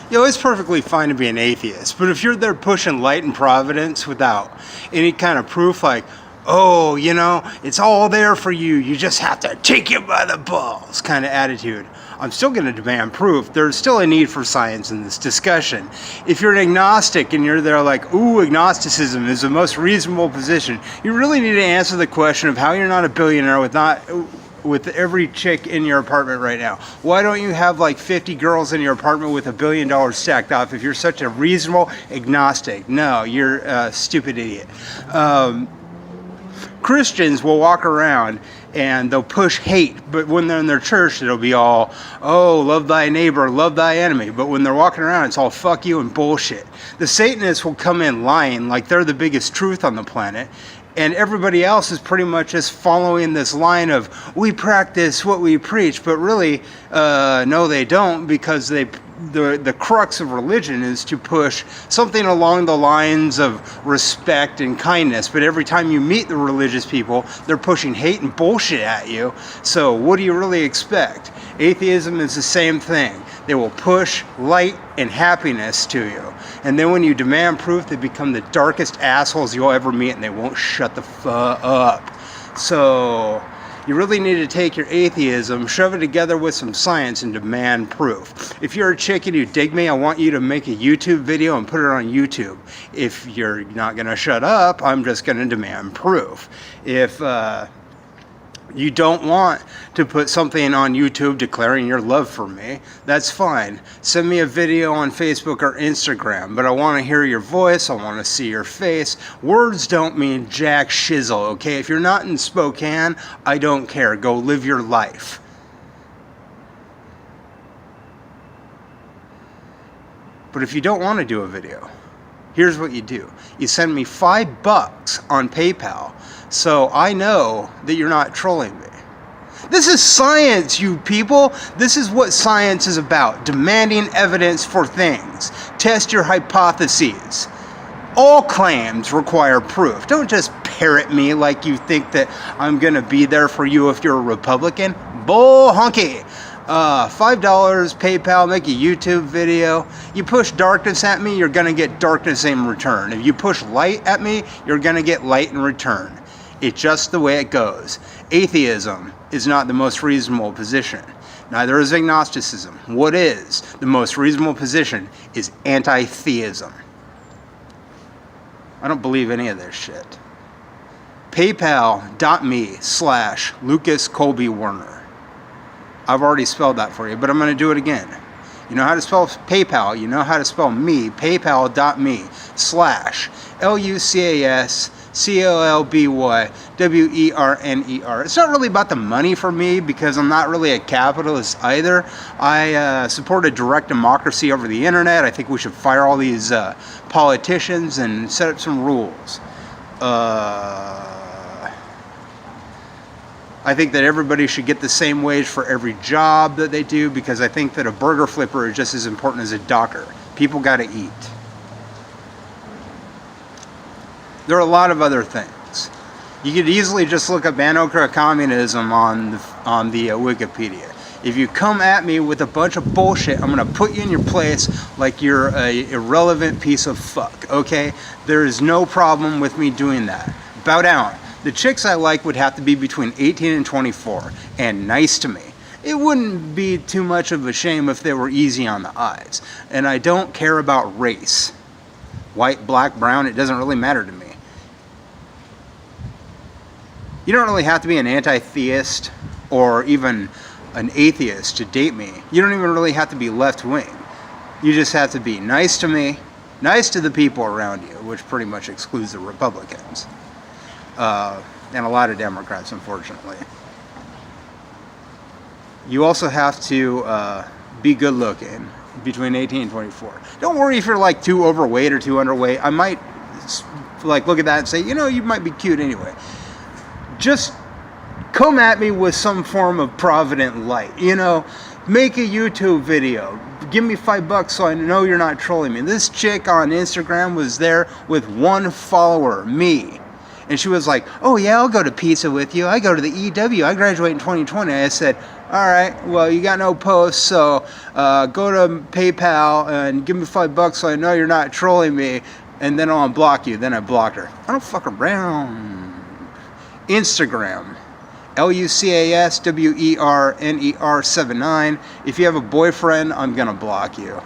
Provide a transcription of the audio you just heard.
You know, it's perfectly fine to be an atheist, but if you're there pushing light and providence without any kind of proof, like, oh, you know, it's all there for you, you just have to take it by the balls kind of attitude, I'm still going to demand proof. There's still a need for science in this discussion. If you're an agnostic and you're there like, ooh, agnosticism is the most reasonable position, you really need to answer the question of how you're not a billionaire with every chick in your apartment right now. Why don't you have like 50 girls in your apartment with $1 billion stacked off if you're such a reasonable agnostic? No, you're a stupid idiot. Christians will walk around and they'll push hate, but when they're in their church, it'll be all, oh, love thy neighbor, love thy enemy. But when they're walking around, it's all fuck you and bullshit. The Satanists will come in lying like they're the biggest truth on the planet, and everybody else is pretty much just following this line of, we practice what we preach, but really, no, they don't, because the crux of religion is to push something along the lines of respect and kindness, but every time you meet the religious people, they're pushing hate and bullshit at you. So what do you really expect? Atheism is the same thing. They will push light and happiness to you, and then when you demand proof, they become the darkest assholes you'll ever meet, and they won't shut the fuck up. So you really need to take your atheism, shove it together with some science, and demand proof. If you're a chick and you dig me, I want you to make a YouTube video and put it on YouTube. If you're not going to shut up, I'm just going to demand proof. If you don't want to put something on YouTube declaring your love for me, that's fine. Send me a video on Facebook or Instagram, but I want to hear your voice, I want to see your face. Words don't mean jack shizzle, okay? If you're not in Spokane, I don't care. Go live your life. But if you don't want to do a video, here's what you do. You send me $5 on PayPal, so I know that you're not trolling me. This is science, you people. This is what science is about. Demanding evidence for things. Test your hypotheses. All claims require proof. Don't just parrot me like you think that I'm going to be there for you if you're a Republican. Bull honky. $5, PayPal, make a YouTube video. You push darkness at me, you're going to get darkness in return. If you push light at me, you're going to get light in return. It's just the way it goes. Atheism is not the most reasonable position. Neither is agnosticism. What is the most reasonable position is anti-theism. I don't believe any of this shit. PayPal.me/Lucas Colby Werner. I've already spelled that for you, but I'm going to do it again. You know how to spell PayPal. You know how to spell me. PayPal.me/LucasColbyWerner. It's not really about the money for me because I'm not really a capitalist either. I support a direct democracy over the internet. I think we should fire all these politicians and set up some rules. I think that everybody should get the same wage for every job that they do, because I think that a burger flipper is just as important as a doctor. People got to eat. There are a lot of other things. You could easily just look up anarcho-communism on the Wikipedia. If you come at me with a bunch of bullshit, I'm going to put you in your place like you're an irrelevant piece of fuck, okay? There is no problem with me doing that. Bow down. The chicks I like would have to be between 18 and 24 and nice to me. It wouldn't be too much of a shame if they were easy on the eyes. And I don't care about race. White, black, brown, it doesn't really matter to me. You don't really have to be an anti-theist or even an atheist to date me. You don't even really have to be left-wing. You just have to be nice to me, nice to the people around you, which pretty much excludes the Republicans. And a lot of Democrats, unfortunately. You also have to be good looking between 18 and 24. Don't worry if you're like too overweight or too underweight. I might like look at that and say, you know, you might be cute anyway. Just come at me with some form of provident light. You know, make a YouTube video. Give me $5 so I know you're not trolling me. This chick on Instagram was there with 1 follower, me. And she was like, oh yeah, I'll go to pizza with you. I go to the EW. I graduate in 2020. I said, all right, well, you got no posts, so go to PayPal and give me $5 so I know you're not trolling me, and then I'll unblock you. Then I blocked her. I don't fuck around. Instagram. LUCASWERNER79. If you have a boyfriend, I'm gonna block you.